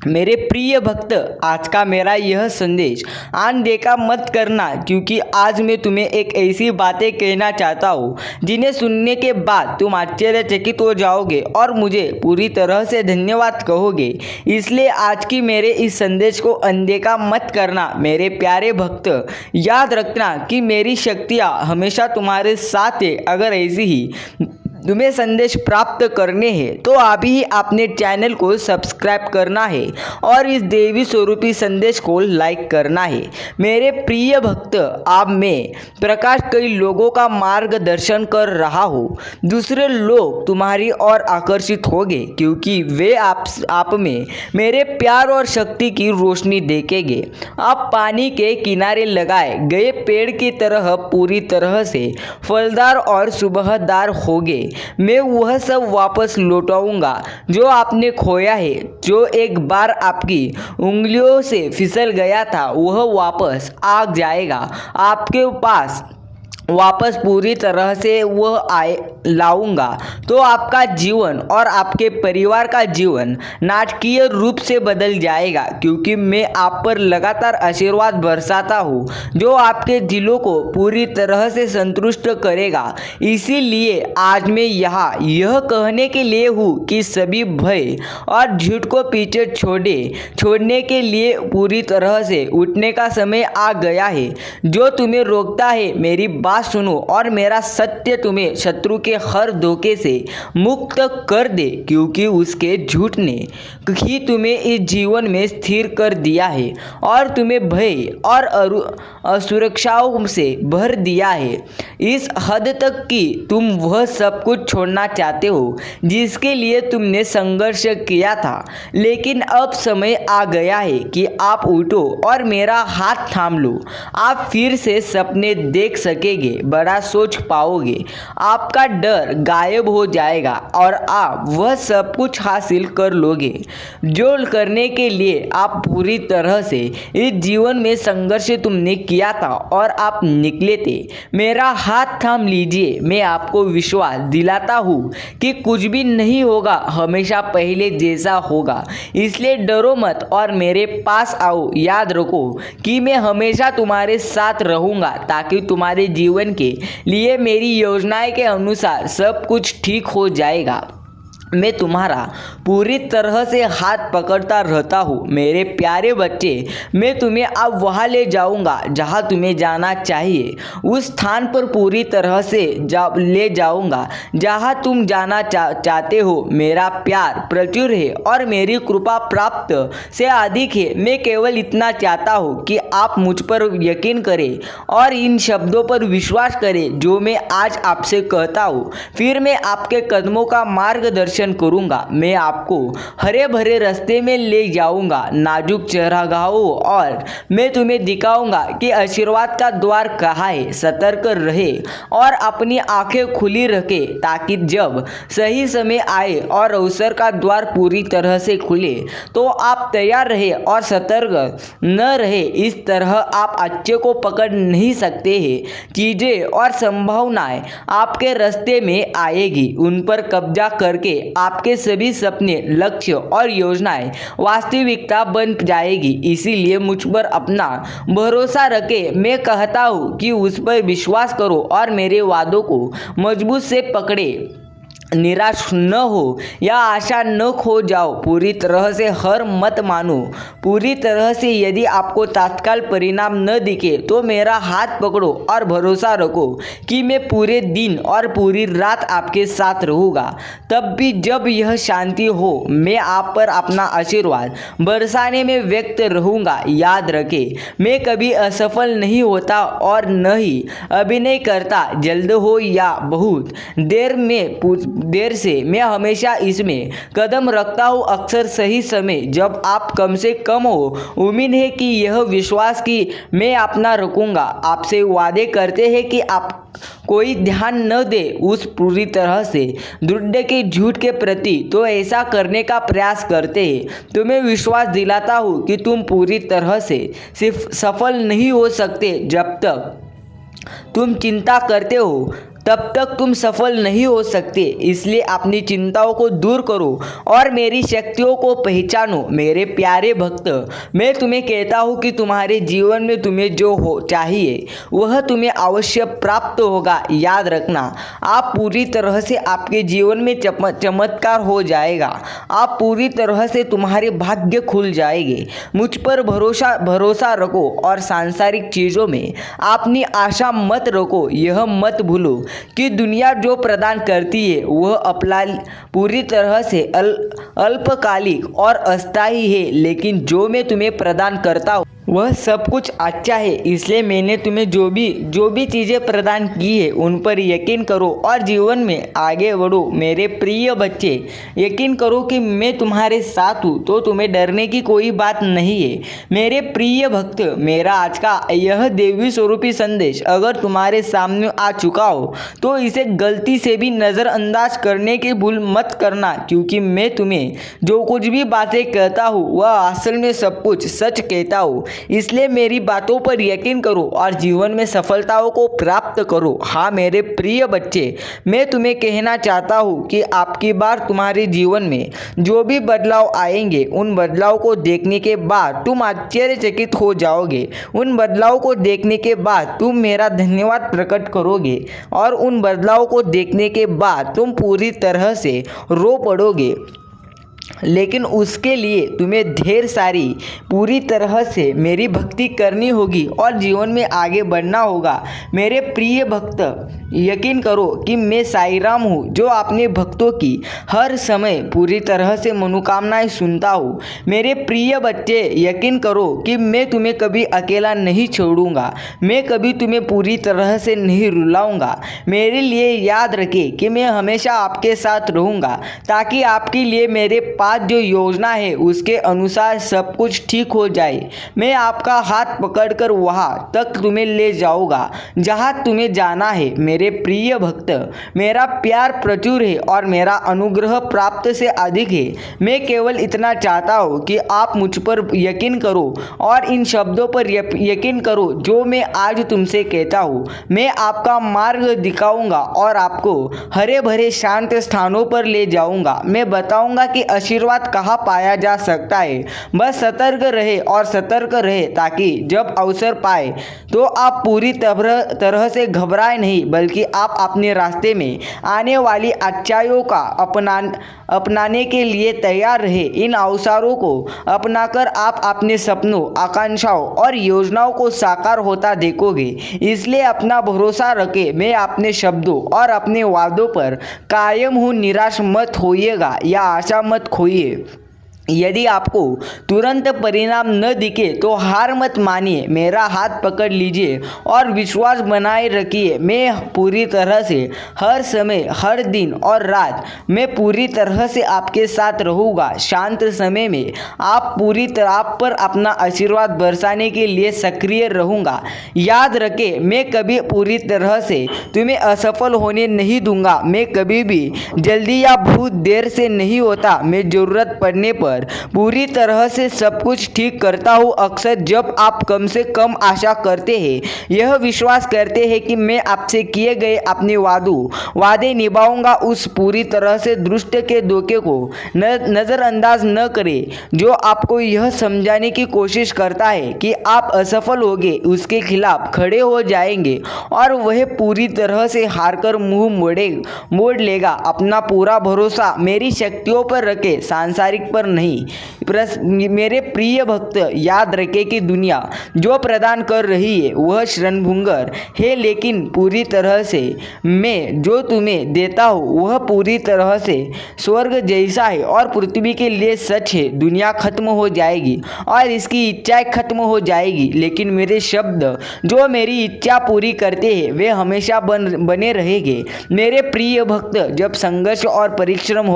मेरे प्रिय भक्त, आज का मेरा यह संदेश अनदेखा मत करना, क्योंकि आज मैं तुम्हें एक ऐसी बातें कहना चाहता हूँ जिन्हें सुनने के बाद तुम आश्चर्यचकित हो जाओगे और मुझे पूरी तरह से धन्यवाद कहोगे। इसलिए आज की मेरे इस संदेश को अनदेखा मत करना। मेरे प्यारे भक्त, याद रखना कि मेरी शक्तियाँ हमेशा तुम्हारे साथ है। अगर ऐसी ही तुम्हें संदेश प्राप्त करने हैं तो अभी ही अपने चैनल को सब्सक्राइब करना है और इस देवी स्वरूपी संदेश को लाइक करना है। मेरे प्रिय भक्त, अब मैं प्रकाश कई लोगों का मार्गदर्शन कर रहा हूँ। दूसरे लोग तुम्हारी ओर आकर्षित होंगे क्योंकि वे आप में मेरे प्यार और शक्ति की रोशनी देखेंगे। आप पानी के किनारे लगाए गए पेड़ की तरह पूरी तरह से फलदार और सुबहदार होंगे। मैं वह सब वापस लौटाऊंगा जो आपने खोया है। जो एक बार आपकी उंगलियों से फिसल गया था वह वापस आ जाएगा आपके पास। वापस पूरी तरह से वह लाऊंगा तो आपका जीवन और आपके परिवार का जीवन नाटकीय रूप से बदल जाएगा, क्योंकि मैं आप पर लगातार आशीर्वाद बरसाता हूँ जो आपके दिलों को पूरी तरह से संतुष्ट करेगा। इसीलिए आज मैं यहाँ यह कहने के लिए हूँ कि सभी भय और झूठ को पीछे छोड़ने के लिए पूरी तरह से उठने का समय आ गया है। जो तुम्हें रोकता है मेरी बात सुनो और मेरा सत्य तुम्हें शत्रु के हर धोखे से मुक्त कर दे, क्योंकि उसके झूठ ने ही तुम्हें इस जीवन में स्थिर कर दिया है और तुम्हें भय और असुरक्षाओं से भर दिया है, इस हद तक कि तुम वह सब कुछ छोड़ना चाहते हो जिसके लिए तुमने संघर्ष किया था। लेकिन अब समय आ गया है कि आप उठो और मेरा हाथ थाम लो। आप फिर से सपने देख सकेंगे, बड़ा सोच पाओगे, आपका डर गायब हो जाएगा और आप वह सब कुछ हासिल कर लोगे जो करने के लिए आप पूरी तरह से इस जीवन में संघर्ष तुमने किया था और आप निकले थे। मेरा हाथ थाम लीजिए। मैं आपको विश्वास दिलाता हूँ कि कुछ भी नहीं होगा, हमेशा पहले जैसा होगा। इसलिए डरो मत और मेरे पास आओ। याद रखो कि मैं हमेशा तुम्हारे साथ रहूँगा ताकि तुम्हारे जीवन के लिए मेरी योजनाएं के अनुसार सब कुछ ठीक हो जाएगा। मैं तुम्हारा पूरी तरह से हाथ पकड़ता रहता हूँ। मेरे प्यारे बच्चे, मैं तुम्हें अब वहाँ ले जाऊँगा जहाँ तुम्हें जाना चाहिए। उस स्थान पर पूरी तरह से ले जाऊँगा जहाँ तुम जाना चाहते हो। मेरा प्यार प्रचुर है और मेरी कृपा प्राप्त से अधिक है। मैं केवल इतना चाहता हूँ कि आप मुझ पर यकीन करें और इन शब्दों पर विश्वास करें जो मैं आज आपसे कहता हूँ। फिर मैं आपके कदमों का मार्गदर्शन करूंगा। मैं आपको हरे भरे रास्ते में ले जाऊंगा, नाजुक चरागाहों, और मैं तुम्हें दिखाऊंगा कि आशीर्वाद का द्वार कहाँ है। सतर्क रहे और अपनी आंखें खुली रखे ताकि जब सही समय आए और अवसर का द्वार पूरी तरह से खुले तो आप तैयार रहे और सतर्क न रहे। इस तरह आप अच्छे को पकड़ नहीं सकते हैं। चीजें और संभावनाएं आपके रास्ते में आएगी, उन पर कब्जा करके आपके सभी सपने, लक्ष्य और योजनाएं वास्तविकता बन जाएगी। इसीलिए मुझ पर अपना भरोसा रखें। मैं कहता हूँ कि उस पर विश्वास करो और मेरे वादों को मजबूत से पकड़े। निराश न हो या आशा न खो जाओ। पूरी तरह से हार मत मानो। पूरी तरह से यदि आपको तत्काल परिणाम न दिखे तो मेरा हाथ पकड़ो और भरोसा रखो कि मैं पूरे दिन और पूरी रात आपके साथ रहूँगा। तब भी जब यह शांति हो, मैं आप पर अपना आशीर्वाद बरसाने में व्यक्त रहूँगा। याद रखें, मैं कभी असफल नहीं होता और न ही अभिनय करता। जल्द हो या बहुत देर से मैं हमेशा इसमें कदम रखता हूँ, अक्सर सही समय जब आप कम से कम हो। उम्मीद है कि यह विश्वास कि मैं अपना रखूँगा। आपसे वादे करते हैं कि आप कोई ध्यान न दे उस पूरी तरह से दृढ़ के झूठ के प्रति तो ऐसा करने का प्रयास करते हैं। तुम्हें विश्वास दिलाता हूँ कि तुम पूरी तरह से सिर्फ सफल नहीं हो सकते जब तक तुम चिंता करते हो तब तक तुम सफल नहीं हो सकते। इसलिए अपनी चिंताओं को दूर करो और मेरी शक्तियों को पहचानो। मेरे प्यारे भक्त, मैं तुम्हें कहता हूँ कि तुम्हारे जीवन में तुम्हें जो हो चाहिए वह तुम्हें अवश्य प्राप्त होगा। याद रखना, आप पूरी तरह से आपके जीवन में चमत्कार हो जाएगा। आप पूरी तरह से तुम्हारे भाग्य खुल जाएंगे। मुझ पर भरोसा रखो और सांसारिक चीज़ों में अपनी आशा मत रखो। यह मत भूलो कि दुनिया जो प्रदान करती है वह पूरी तरह से अल्पकालिक और अस्थायी है, लेकिन जो मैं तुम्हें प्रदान करता हूँ वह सब कुछ अच्छा है। इसलिए मैंने तुम्हें जो भी चीज़ें प्रदान की है उन पर यकीन करो और जीवन में आगे बढ़ो। मेरे प्रिय बच्चे, यकीन करो कि मैं तुम्हारे साथ हूँ, तो तुम्हें डरने की कोई बात नहीं है। मेरे प्रिय भक्त, मेरा आज का यह देवी स्वरूपी संदेश अगर तुम्हारे सामने आ चुका हो तो इसे गलती से भी नज़रअंदाज करने की भूल मत करना, क्योंकि मैं तुम्हें जो कुछ भी बातें कहता हूँ वह असल में सब कुछ सच कहता हूँ। इसलिए मेरी बातों पर यकीन करो और जीवन में सफलताओं को प्राप्त करो। हाँ मेरे प्रिय बच्चे, मैं तुम्हें कहना चाहता हूँ कि आपकी बार तुम्हारे जीवन में जो भी बदलाव आएंगे उन बदलाव को देखने के बाद तुम आश्चर्यचकित हो जाओगे। उन बदलाव को देखने के बाद तुम मेरा धन्यवाद प्रकट करोगे और उन बदलाव को देखने के बाद तुम पूरी तरह से रो पड़ोगे। लेकिन उसके लिए तुम्हें ढेर सारी पूरी तरह से मेरी भक्ति करनी होगी और जीवन में आगे बढ़ना होगा। मेरे प्रिय भक्त, यकीन करो कि मैं साईं राम हूँ जो अपने भक्तों की हर समय पूरी तरह से मनोकामनाएं सुनता हूँ। मेरे प्रिय बच्चे, यकीन करो कि मैं तुम्हें कभी अकेला नहीं छोड़ूंगा। मैं कभी तुम्हें पूरी तरह से नहीं रुलाऊंगा। मेरे लिए याद रखें कि मैं हमेशा आपके साथ रहूँगा, ताकि आपके लिए मेरे पास जो योजना है उसके अनुसार सब कुछ ठीक हो जाए। मैं आपका हाथ पकड़कर वहाँ तक तुम्हें ले जाऊँगा जहाँ तुम्हें जाना है। मेरे प्रिय भक्त, मेरा प्यार प्रचुर है और मेरा अनुग्रह प्राप्त से अधिक है। मैं केवल इतना चाहता हूँ कि आप मुझ पर यकीन करो और इन शब्दों पर यकीन करो जो मैं आज तुमसे कहता हूँ। मैं आपका मार्ग दिखाऊंगा और आपको हरे भरे शांत स्थानों पर ले जाऊंगा। मैं बताऊंगा कि आशीर्वाद कहाँ पाया जा सकता है। बस सतर्क रहे ताकि जब अवसर पाए तो आप पूरी तरह से घबराए नहीं, बल्कि आप अपने रास्ते में आने वाली अच्छाइयों का अपनाने के लिए तैयार रहे। इन अवसरों को अपनाकर आप अपने सपनों, आकांक्षाओं और योजनाओं को साकार होता देखोगे। इसलिए अपना भरोसा रखें। मैं अपने शब्दों और अपने वादों पर कायम हूँ। निराश मत होइएगा या आशा मत खोइए। यदि आपको तुरंत परिणाम न दिखे तो हार मत मानिए। मेरा हाथ पकड़ लीजिए और विश्वास बनाए रखिए। मैं पूरी तरह से हर समय, हर दिन और रात मैं पूरी तरह से आपके साथ रहूँगा। शांत समय में आप पर अपना आशीर्वाद बरसाने के लिए सक्रिय रहूँगा। याद रखें, मैं कभी पूरी तरह से तुम्हें असफल होने नहीं दूंगा। मैं कभी भी जल्दी या बहुत देर से नहीं होता। मैं ज़रूरत पड़ने पर पूरी तरह से सब कुछ ठीक करता हूँ। अक्सर जब आप कम से कम आशा करते हैं, यह विश्वास करते हैं कि मैं आपसे किए गए अपने वादे निभाऊंगा, उस पूरी तरह से दुष्ट के धोखे को नज़रअंदाज न करें जो आपको यह समझाने की कोशिश करता है कि आप असफल होंगे। उसके खिलाफ खड़े हो जाएंगे और वह पूरी तरह से हारकर मुंह मोड़ लेगा। अपना पूरा भरोसा मेरी शक्तियों पर रखें, सांसारिक पर नहीं। मेरे प्रिय भक्त, याद रखें कि दुनिया जो प्रदान कर रही है वह क्षणभंगुर है, लेकिन पूरी तरह से मैं जो तुम्हें देता हूँ वह पूरी तरह से स्वर्ग जैसा है और पृथ्वी के लिए सच है। दुनिया खत्म हो जाएगी और इसकी इच्छाएं खत्म हो जाएगी, लेकिन मेरे शब्द जो मेरी इच्छा पूरी करते हैं वे हमेशा बने रहेंगे। मेरे प्रिय भक्त, जब संघर्ष और परिश्रम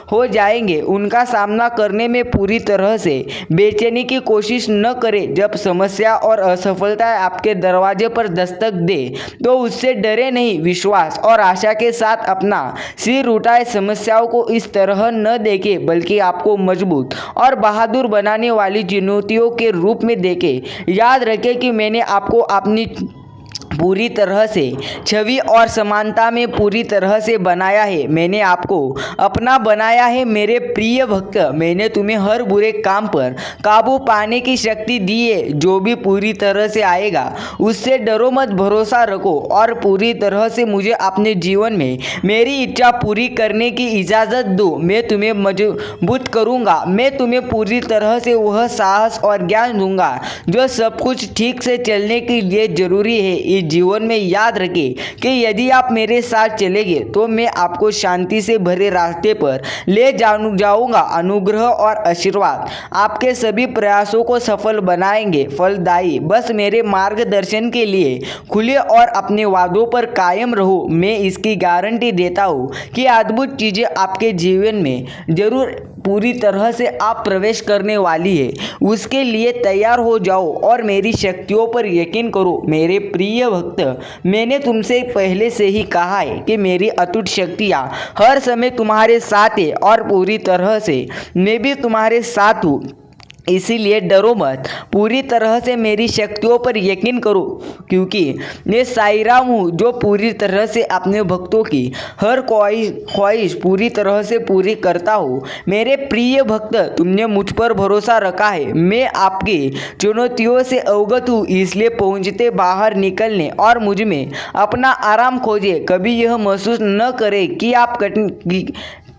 हो जाएंगे, उनका सामना करने में पूरी तरह से बेचैनी की कोशिश न करें। जब समस्या और असफलता आपके दरवाजे पर दस्तक दे तो उससे डरे नहीं, विश्वास और आशा के साथ अपना सिर उठाए। समस्याओं को इस तरह न देखें, बल्कि आपको मजबूत और बहादुर बनाने वाली चुनौतियों के रूप में देखें। याद रखें कि मैंने आपको अपनी पूरी तरह से छवि और समानता में पूरी तरह से बनाया है। मैंने आपको अपना बनाया है मेरे प्रिय भक्त। मैंने तुम्हें हर बुरे काम पर काबू पाने की शक्ति दी है। जो भी पूरी तरह से आएगा उससे डरो मत, भरोसा रखो और पूरी तरह से मुझे अपने जीवन में मेरी इच्छा पूरी करने की इजाज़त दो। मैं तुम्हें मजबूत करूँगा। मैं तुम्हें पूरी तरह से वह साहस और ज्ञान दूंगा जो सब कुछ ठीक से चलने के लिए जरूरी है। इस जीवन में याद रखें कि यदि आप मेरे साथ चलेंगे तो मैं आपको शांति से भरे रास्ते पर ले जाऊंगा। अनुग्रह और आशीर्वाद आपके सभी प्रयासों को सफल बनाएंगे, फलदायी। बस मेरे मार्गदर्शन के लिए खुले और अपने वादों पर कायम रहो। मैं इसकी गारंटी देता हूँ कि अद्भुत चीज़ें आपके जीवन में जरूर पूरी तरह से आप प्रवेश करने वाली है। उसके लिए तैयार हो जाओ और मेरी शक्तियों पर यकीन करो। मेरे प्रिय भक्त, मैंने तुमसे पहले से ही कहा है कि मेरी अटूट शक्तियाँ हर समय तुम्हारे साथ है और पूरी तरह से मैं भी तुम्हारे साथ हूँ। इसीलिए डरो मत, पूरी तरह से मेरी शक्तियों पर यकीन करो, क्योंकि मैं साईराम हूँ जो पूरी तरह से अपने भक्तों की हर ख्वाहिश पूरी तरह से पूरी करता हूँ। मेरे प्रिय भक्त, तुमने मुझ पर भरोसा रखा है। मैं आपकी चुनौतियों से अवगत हूँ, इसलिए पहुँचते बाहर निकलने और मुझ में अपना आराम खोजे। कभी यह महसूस न करें कि आप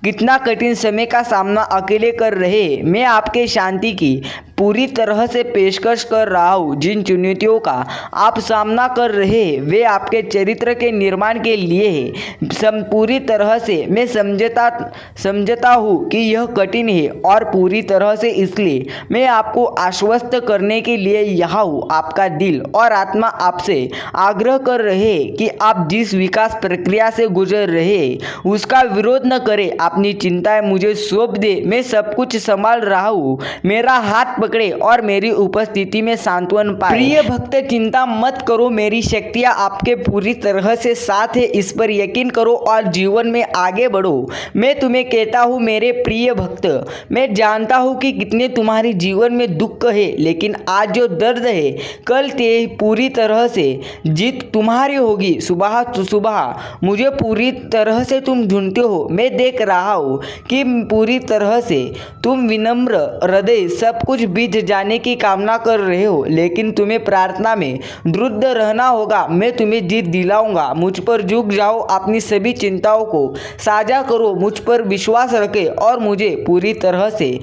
कितना कठिन समय का सामना अकेले कर रहे हैं। मैं आपके शांति की पूरी तरह से पेशकश कर रहा हूँ। जिन चुनौतियों का आप सामना कर रहे हैं वे आपके चरित्र के निर्माण के लिए है। पूरी तरह से मैं समझता हूँ कि यह कठिन है और पूरी तरह से इसलिए मैं आपको आश्वस्त करने के लिए यहाँ हूँ। आपका दिल और आत्मा आपसे आग्रह कर रहे हैं कि आप जिस विकास प्रक्रिया से गुजर रहे हैं उसका विरोध न करें। अपनी चिंताएं मुझे सौंप दे, मैं सब कुछ संभाल रहा हूँ। मेरा हाथ पकड़े और मेरी उपस्थिति में सांत्वन पाए। प्रिय भक्त, चिंता मत करो, मेरी शक्तियाँ आपके पूरी तरह से साथ है। इस पर यकीन करो और जीवन में आगे बढ़ो। मैं तुम्हें कहता हूँ मेरे प्रिय भक्त, मैं जानता हूँ कि कितने तुम्हारे जीवन में दुख है, लेकिन आज जो दर्द है कल पूरी तरह से जीत तुम्हारी होगी। सुबह तो सुबह मुझे पूरी तरह से तुम ढूंढते हो। मैं देख रहा हूँ कि पूरी तरह से तुम विनम्र हृदय सब कुछ बीत जाने की कामना कर रहे हो, लेकिन तुम्हें प्रार्थना में दृढ़ रहना होगा। मैं तुम्हें जीत दिलाऊंगा। मुझ पर झुक जाओ, अपनी सभी चिंताओं को साझा करो, मुझ पर विश्वास रखें और मुझे पूरी तरह से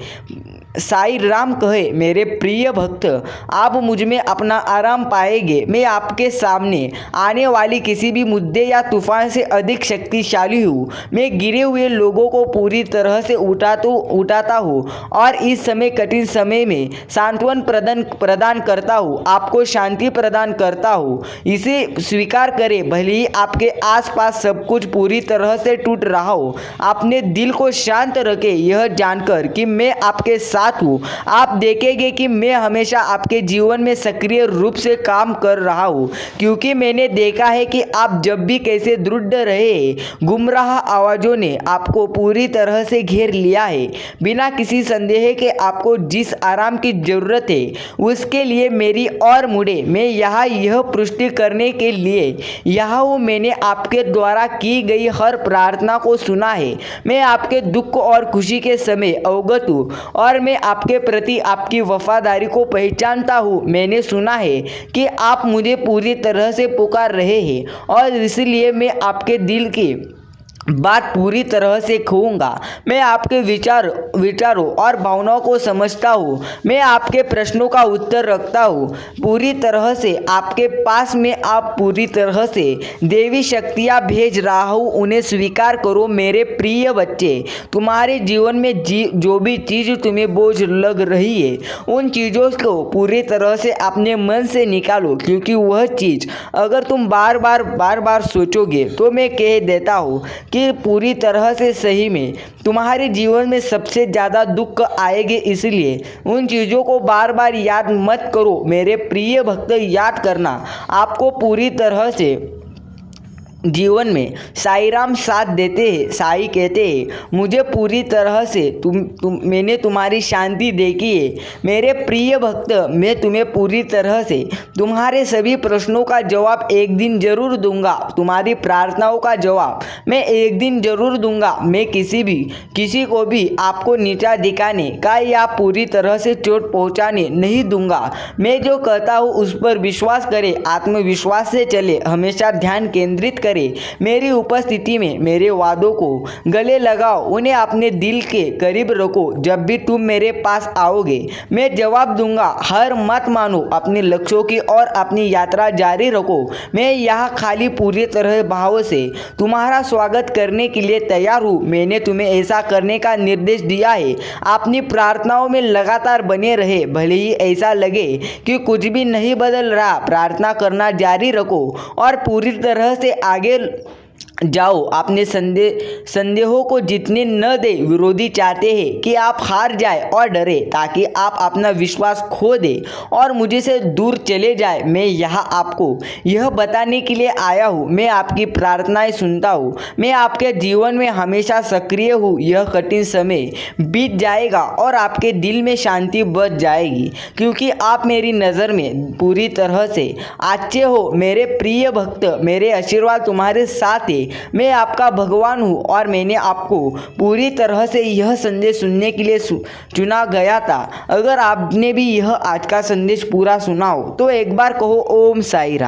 साई राम कहे। मेरे प्रिय भक्त, आप मुझ में अपना आराम पाएंगे। मैं आपके सामने आने वाली किसी भी मुद्दे या तूफान से अधिक शक्तिशाली हूँ। मैं गिरे हुए लोगों को पूरी तरह से उठाता हूँ और इस समय कठिन समय में सांत्वन प्रदान करता हूँ, आपको शांति प्रदान करता हूँ। इसे स्वीकार करें, भले ही आपके आसपास सब कुछ पूरी तरह से टूट रहा हो। अपने दिल को शांत रखें, यह जानकर कि मैं आपके साथ हूँ। आप देखेंगे कि मैं हमेशा आपके जीवन में सक्रिय रूप से काम कर रहा हूँ, क्योंकि मैंने देखा है कि आप जब भी कैसे दृढ़ रहे, गुमराह आवाज़ों ने आपको पूरी तरह से घेर लिया है। बिना किसी संदेह के आपको जिस आराम की जरूरत है उसके लिए मेरी और मुड़े। मैं यहाँ यह पुष्टि करने के लिए यहाँ हूँ। मैंने आपके द्वारा की गई हर प्रार्थना को सुना है। मैं आपके दुख और खुशी के समय अवगत हूँ और मैं आपके प्रति आपकी वफादारी को पहचानता हूँ। मैंने सुना है कि आप मुझे पूरी तरह से पुकार रहे हैं और इसलिए मैं आपके दिल की बात पूरी तरह से खोऊंगा। मैं आपके विचारों और भावनाओं को समझता हूँ। मैं आपके प्रश्नों का उत्तर रखता हूँ पूरी तरह से आपके पास। में आप पूरी तरह से देवी शक्तियाँ भेज रहा हूँ, उन्हें स्वीकार करो। मेरे प्रिय बच्चे, तुम्हारे जीवन में जो भी चीज़ तुम्हें बोझ लग रही है उन चीज़ों को पूरी तरह से अपने मन से निकालो, क्योंकि वह चीज़ अगर तुम बार बार सोचोगे तो मैं कह देता हूँ कि पूरी तरह से सही में तुम्हारे जीवन में सबसे ज़्यादा दुख आएंगे। इसलिए उन चीज़ों को बार बार याद मत करो। मेरे प्रिय भक्त, याद करना आपको पूरी तरह से जीवन में साईं राम साथ देते हैं। साईं कहते हैं मुझे पूरी तरह से मैंने तुम्हारी शांति देखी है मेरे प्रिय भक्त। मैं तुम्हें पूरी तरह से तुम्हारे सभी प्रश्नों का जवाब एक दिन जरूर दूंगा। तुम्हारी प्रार्थनाओं का जवाब मैं एक दिन जरूर दूंगा। मैं किसी को भी आपको नीचा दिखाने का या पूरी तरह से चोट पहुंचाने नहीं दूंगा। मैं जो कहता हूँ उस पर विश्वास करें, आत्मविश्वास से चले, हमेशा ध्यान केंद्रित करें। मेरी उपस्थिति में मेरे वादों को गले लगाओ, उन्हें अपने दिल के करीब रखो। जब भी तुम मेरे पास आओगे मैं जवाब दूंगा। हार मत मानो, अपने लक्ष्यों की और अपनी यात्रा जारी रखो। मैं यहाँ खाली पूरी तरह भाव से तुम्हारा स्वागत करने के लिए तैयार हूँ। मैंने तुम्हें ऐसा करने का निर्देश दिया है। अपनी प्रार्थनाओं में लगातार बने रहे, भले ही ऐसा लगे कि कुछ भी नहीं बदल रहा। प्रार्थना करना जारी रखो और पूरी तरह से आगे जाओ। अपने संदेहों को जीतने न दे। विरोधी चाहते हैं कि आप हार जाए और डरे, ताकि आप अपना विश्वास खो दे और मुझे से दूर चले जाए। मैं यहाँ आपको यह बताने के लिए आया हूँ, मैं आपकी प्रार्थनाएं सुनता हूँ। मैं आपके जीवन में हमेशा सक्रिय हूँ। यह कठिन समय बीत जाएगा और आपके दिल में शांति बच जाएगी, क्योंकि आप मेरी नज़र में पूरी तरह से अच्छे हो। मेरे प्रिय भक्त, मेरे आशीर्वाद तुम्हारे साथ है। मैं आपका भगवान हूँ और मैंने आपको पूरी तरह से यह संदेश सुनने के लिए चुना गया था। अगर आपने भी यह आज का संदेश पूरा सुना हो तो एक बार कहो ओम साईं राम।